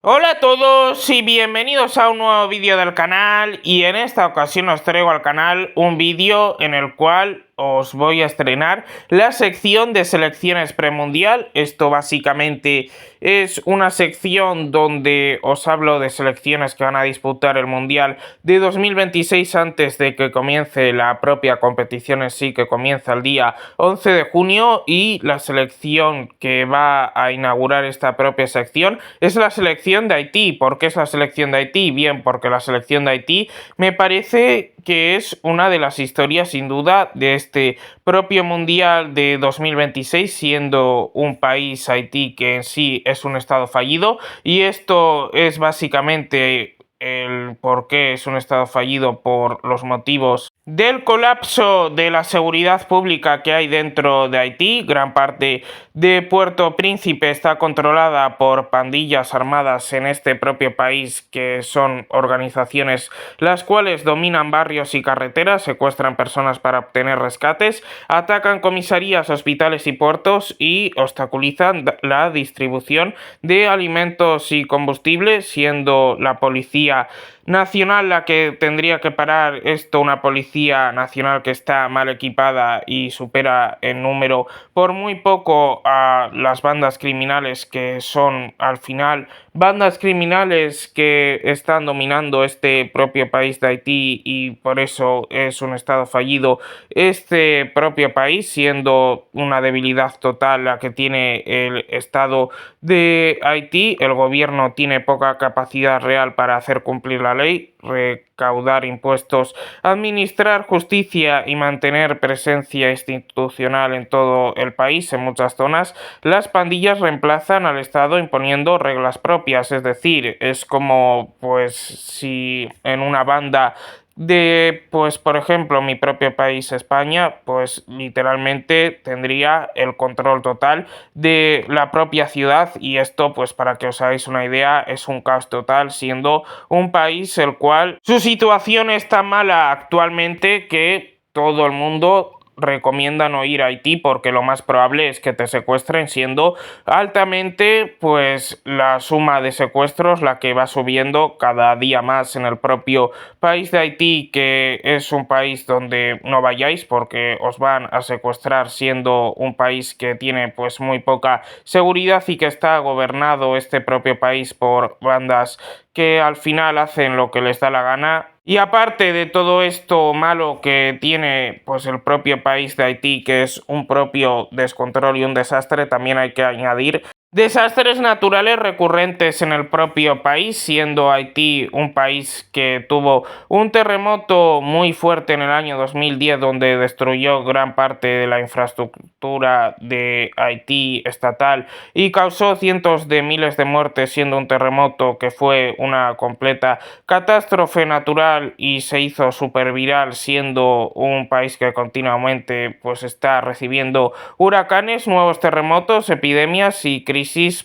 Hola a todos y bienvenidos a un nuevo vídeo del canal, y en esta ocasión os traigo al canal un vídeo en el cual os voy a estrenar la sección de selecciones premundial. Esto básicamente es una sección donde os hablo de selecciones que van a disputar el Mundial de 2026 antes de que comience la propia competición en sí, que comienza el día 11 de junio, y la selección que va a inaugurar esta propia sección es la selección de Haití. ¿Por qué es la selección de Haití? Bien, porque la selección de Haití me parece que es una de las historias sin duda de este propio Mundial de 2026, siendo un país, Haití, que en sí es un estado fallido, y esto es básicamente el por qué es un estado fallido, por los motivos del colapso de la seguridad pública que hay dentro de Haití. Gran parte de Puerto Príncipe está controlada por pandillas armadas en este propio país, que son organizaciones las cuales dominan barrios y carreteras, secuestran personas para obtener rescates, atacan comisarías, hospitales y puertos y obstaculizan la distribución de alimentos y combustible, siendo la policía nacional la que tendría que parar esto, una policía nacional que está mal equipada y supera en número por muy poco a las bandas criminales, que son al final bandas criminales que están dominando este propio país de Haití, y por eso es un estado fallido este propio país, siendo una debilidad total la que tiene el estado de Haití. El gobierno tiene poca capacidad real para hacer cumplir la ley, recaudar impuestos, administrar justicia y mantener presencia institucional en todo el país. En muchas zonas, las pandillas reemplazan al Estado imponiendo reglas propias, es decir, es como pues si en una banda de, pues por ejemplo, mi propio país, España, pues literalmente tendría el control total de la propia ciudad, y esto, pues para que os hagáis una idea, es un caos total, siendo un país el cual su situación es tan mala actualmente que todo el mundo recomienda no ir a Haití, porque lo más probable es que te secuestren, siendo altamente pues la suma de secuestros la que va subiendo cada día más en el propio país de Haití, que es un país donde no vayáis porque os van a secuestrar, siendo un país que tiene pues muy poca seguridad y que está gobernado este propio país por bandas que al final hacen lo que les da la gana. Y aparte de todo esto malo que tiene pues el propio país de Haití, que es un propio descontrol y un desastre, también hay que añadir desastres naturales recurrentes en el propio país, siendo Haití un país que tuvo un terremoto muy fuerte en el año 2010, donde destruyó gran parte de la infraestructura de Haití estatal y causó cientos de miles de muertes, siendo un terremoto que fue una completa catástrofe natural y se hizo súper viral, siendo un país que continuamente pues está recibiendo huracanes, nuevos terremotos, epidemias y crisis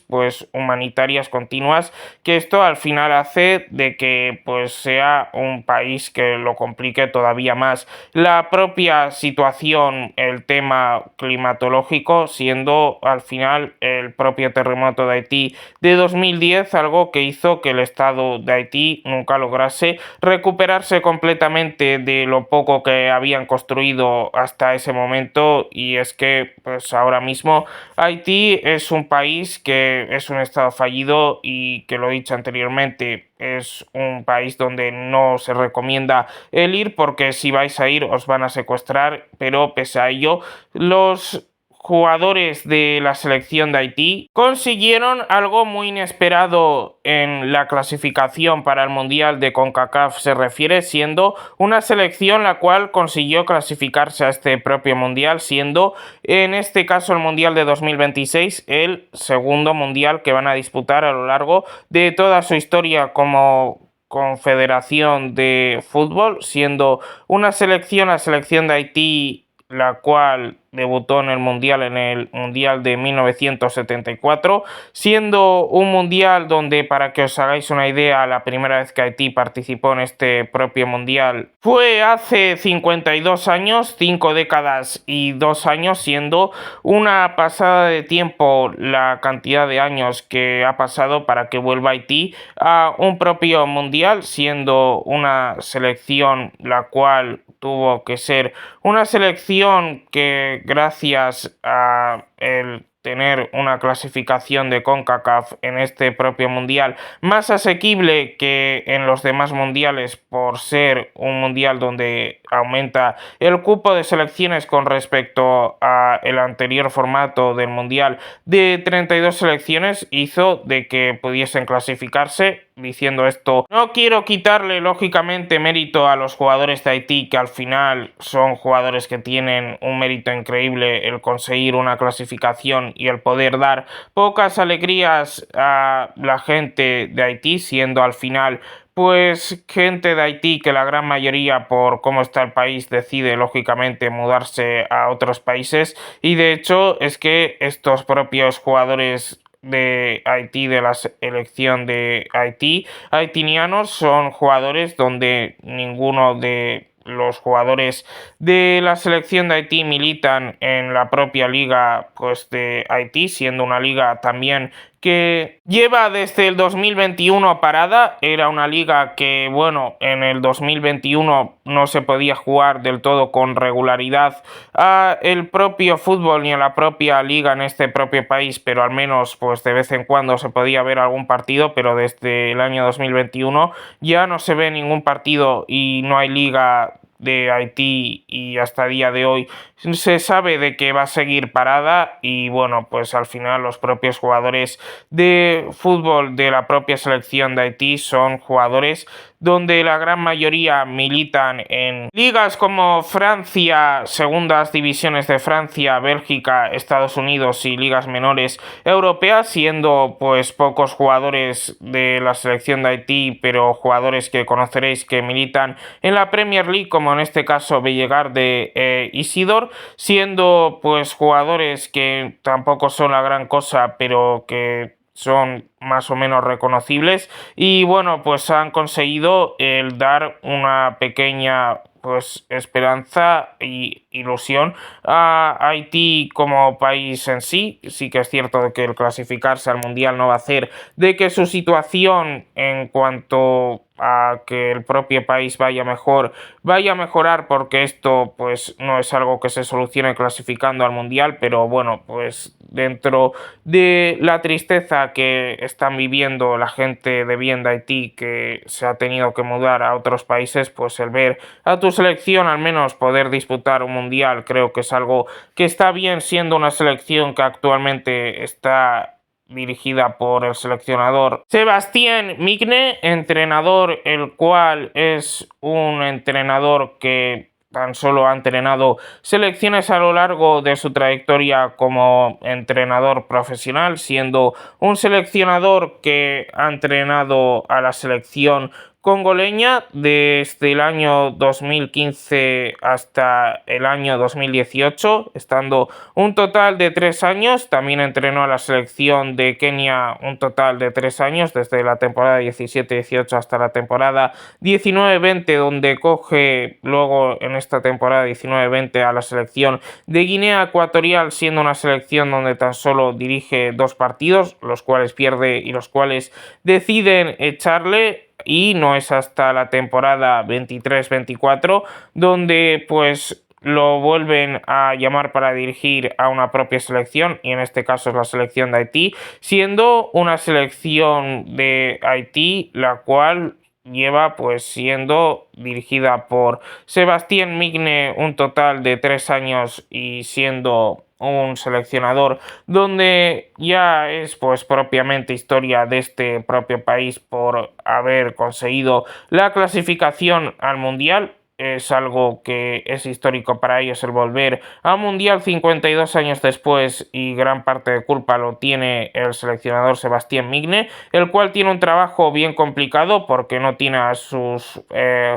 pues humanitarias continuas, que esto al final hace de que pues sea un país que lo complique todavía más la propia situación, el tema climatológico, siendo al final el propio terremoto de Haití de 2010 algo que hizo que el estado de Haití nunca lograse recuperarse completamente de lo poco que habían construido hasta ese momento. Y es que pues ahora mismo Haití es un país que es un estado fallido, y que lo he dicho anteriormente, es un país donde no se recomienda el ir, porque si vais a ir os van a secuestrar. Pero pese a ello, los jugadores de la selección de Haití consiguieron algo muy inesperado en la clasificación para el Mundial de CONCACAF se refiere, siendo una selección la cual consiguió clasificarse a este propio Mundial, siendo en este caso el Mundial de 2026 el segundo Mundial que van a disputar a lo largo de toda su historia como confederación de fútbol, siendo una selección, la selección de Haití, la cual debutó en el Mundial de 1974, siendo un Mundial donde, para que os hagáis una idea, la primera vez que Haití participó en este propio Mundial fue hace 52 años, 5 décadas y 2 años, siendo una pasada de tiempo la cantidad de años que ha pasado para que vuelva Haití a un propio Mundial, siendo una selección la cual tuvo que ser una selección que, gracias a el tener una clasificación de CONCACAF en este propio mundial más asequible que en los demás mundiales, por ser un mundial donde aumenta el cupo de selecciones con respecto a el anterior formato del mundial de 32 selecciones, hizo de que pudiesen clasificarse. Diciendo esto, no quiero quitarle lógicamente mérito a los jugadores de Haití, que al final son jugadores que tienen un mérito increíble el conseguir una clasificación y el poder dar pocas alegrías a la gente de Haití, siendo al final pues gente de Haití que la gran mayoría, por cómo está el país, decide lógicamente mudarse a otros países, y de hecho es que estos propios jugadores de Haití, de la selección de Haití, haitinianos, son jugadores donde ninguno de los jugadores de la selección de Haití militan en la propia liga, pues, de Haití, siendo una liga también que lleva desde el 2021 parada. Era una liga que, bueno, en el 2021 no se podía jugar del todo con regularidad a el propio fútbol ni a la propia liga en este propio país, pero al menos pues de vez en cuando se podía ver algún partido, pero desde el año 2021 ya no se ve ningún partido y no hay liga de Haití, y hasta día de hoy se sabe de que va a seguir parada. Y bueno, pues al final los propios jugadores de fútbol de la propia selección de Haití son jugadores donde la gran mayoría militan en ligas como Francia, segundas divisiones de Francia, Bélgica, Estados Unidos y ligas menores europeas, siendo pues pocos jugadores de la selección de Haití, pero jugadores que conoceréis que militan en la Premier League, como en este caso Bellegar de Isidore, siendo pues jugadores que tampoco son la gran cosa, pero que son más o menos reconocibles, y bueno, pues han conseguido el dar una pequeña pues esperanza y ilusión a Haití como país en sí. Sí que es cierto de que el clasificarse al mundial no va a hacer de que su situación en cuanto a que el propio país vaya a mejorar, porque esto pues no es algo que se solucione clasificando al mundial, pero bueno, pues dentro de la tristeza que están viviendo la gente de bien de Haití, que se ha tenido que mudar a otros países, pues el ver a tu selección al menos poder disputar un mundial creo que es algo que está bien, siendo una selección que actualmente está dirigida por el seleccionador Sebastien Migne, entrenador el cual es un entrenador que tan solo ha entrenado selecciones a lo largo de su trayectoria como entrenador profesional, siendo un seleccionador que ha entrenado a la selección congoleña desde el año 2015 hasta el año 2018, estando un total de 3 años. También entrenó a la selección de Kenia un total de 3 años, desde la temporada 17-18 hasta la temporada 19-20, donde coge luego en esta temporada 19-20 a la selección de Guinea Ecuatorial, siendo una selección donde tan solo dirige 2 partidos, los cuales pierde y los cuales deciden echarle. Y no es hasta la temporada 23-24 donde pues lo vuelven a llamar para dirigir a una propia selección, y en este caso es la selección de Haití, siendo una selección de Haití la cual lleva pues siendo dirigida por Sebastien Migne un total de 3 años, y siendo un seleccionador donde ya es pues propiamente historia de este propio país por haber conseguido la clasificación al mundial. Es algo que es histórico para ellos el volver a mundial 52 años después, y gran parte de culpa lo tiene el seleccionador Sebastien Migne, el cual tiene un trabajo bien complicado porque no tiene a sus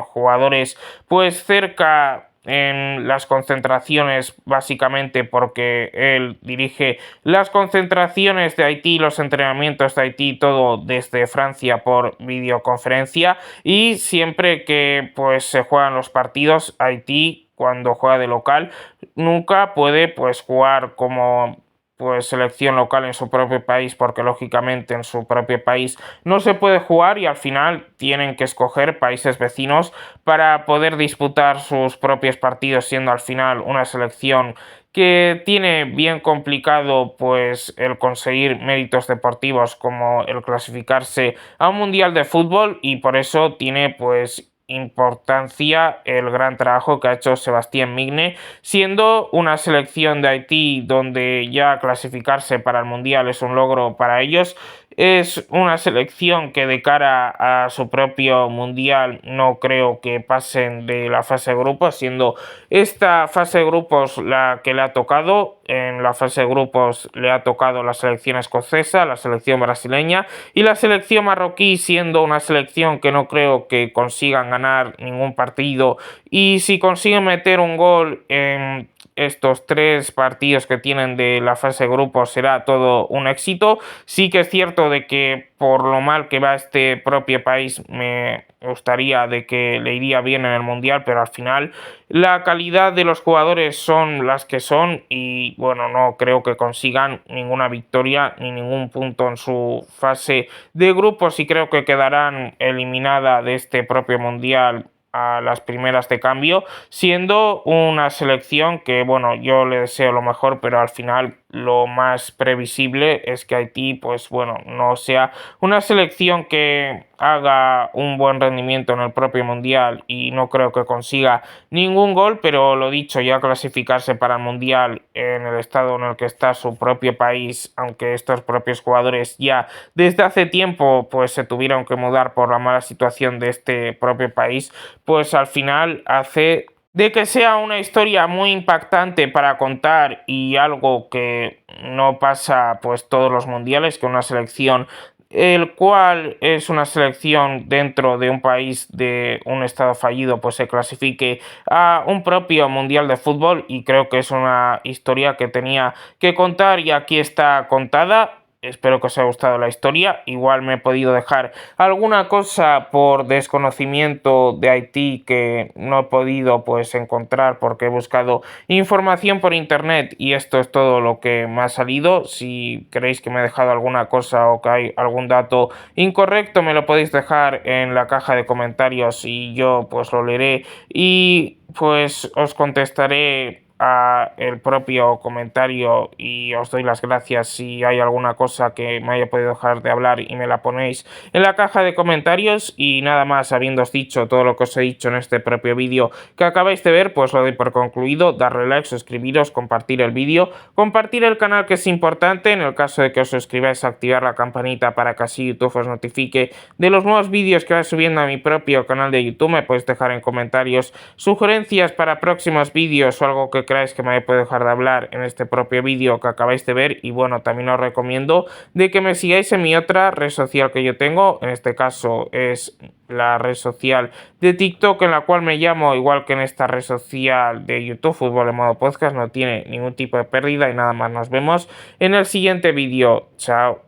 jugadores pues cerca en las concentraciones, básicamente porque él dirige las concentraciones de Haití, los entrenamientos de Haití, todo desde Francia por videoconferencia, y siempre que pues se juegan los partidos, Haití, cuando juega de local, nunca puede pues jugar como pues selección local en su propio país, porque lógicamente en su propio país no se puede jugar y al final tienen que escoger países vecinos para poder disputar sus propios partidos, siendo al final una selección que tiene bien complicado pues el conseguir méritos deportivos como el clasificarse a un mundial de fútbol, y por eso tiene pues importancia el gran trabajo que ha hecho Sebastián Migne, siendo una selección de Haití donde ya clasificarse para el mundial es un logro para ellos. Es una selección que de cara a su propio mundial no creo que pasen de la fase de grupos, siendo esta fase de grupos la que le ha tocado. En la fase de grupos le ha tocado la selección escocesa, la selección brasileña y la selección marroquí, siendo una selección que no creo que consigan ganar ningún partido, y si consiguen meter un gol en estos 3 partidos que tienen de la fase de grupos será todo un éxito. Sí que es cierto de que por lo mal que va este propio país me gustaría de que le iría bien en el mundial, pero al final la calidad de los jugadores son las que son y bueno, no creo que consigan ninguna victoria ni ningún punto en su fase de grupos, y creo que quedarán eliminada de este propio mundial a las primeras de cambio, siendo una selección que, bueno, yo le deseo lo mejor, pero al final lo más previsible es que Haití, pues bueno, no sea una selección que haga un buen rendimiento en el propio mundial, y no creo que consiga ningún gol, pero lo dicho, ya clasificarse para el mundial en el estado en el que está su propio país, aunque estos propios jugadores ya desde hace tiempo pues se tuvieron que mudar por la mala situación de este propio país, pues al final hace de que sea una historia muy impactante para contar, y algo que no pasa pues todos los mundiales, que una selección el cual es una selección dentro de un país de un estado fallido pues se clasifique a un propio mundial de fútbol, y creo que es una historia que tenía que contar y aquí está contada. Espero que os haya gustado la historia. Igual me he podido dejar alguna cosa por desconocimiento de Haití que no he podido pues encontrar porque he buscado información por internet, y esto es todo lo que me ha salido. Si creéis que me he dejado alguna cosa o que hay algún dato incorrecto, me lo podéis dejar en la caja de comentarios y yo pues lo leeré y pues os contestaré a el propio comentario, y os doy las gracias si hay alguna cosa que me haya podido dejar de hablar y me la ponéis en la caja de comentarios. Y nada más, habiéndoos dicho todo lo que os he dicho en este propio vídeo que acabáis de ver, pues lo doy por concluido. Darle like, suscribiros, compartir el vídeo, compartir el canal, que es importante. En el caso de que os suscribáis, activar la campanita para que así YouTube os notifique de los nuevos vídeos que voy subiendo a mi propio canal de YouTube. Me podéis dejar en comentarios sugerencias para próximos vídeos o algo que creáis que me puedo dejar de hablar en este propio vídeo que acabáis de ver. Y bueno, también os recomiendo de que me sigáis en mi otra red social que yo tengo, en este caso es la red social de TikTok, en la cual me llamo igual que en esta red social de YouTube, Fútbol en Modo Podcast. No tiene ningún tipo de pérdida y nada más. Nos vemos en el siguiente vídeo. Chao.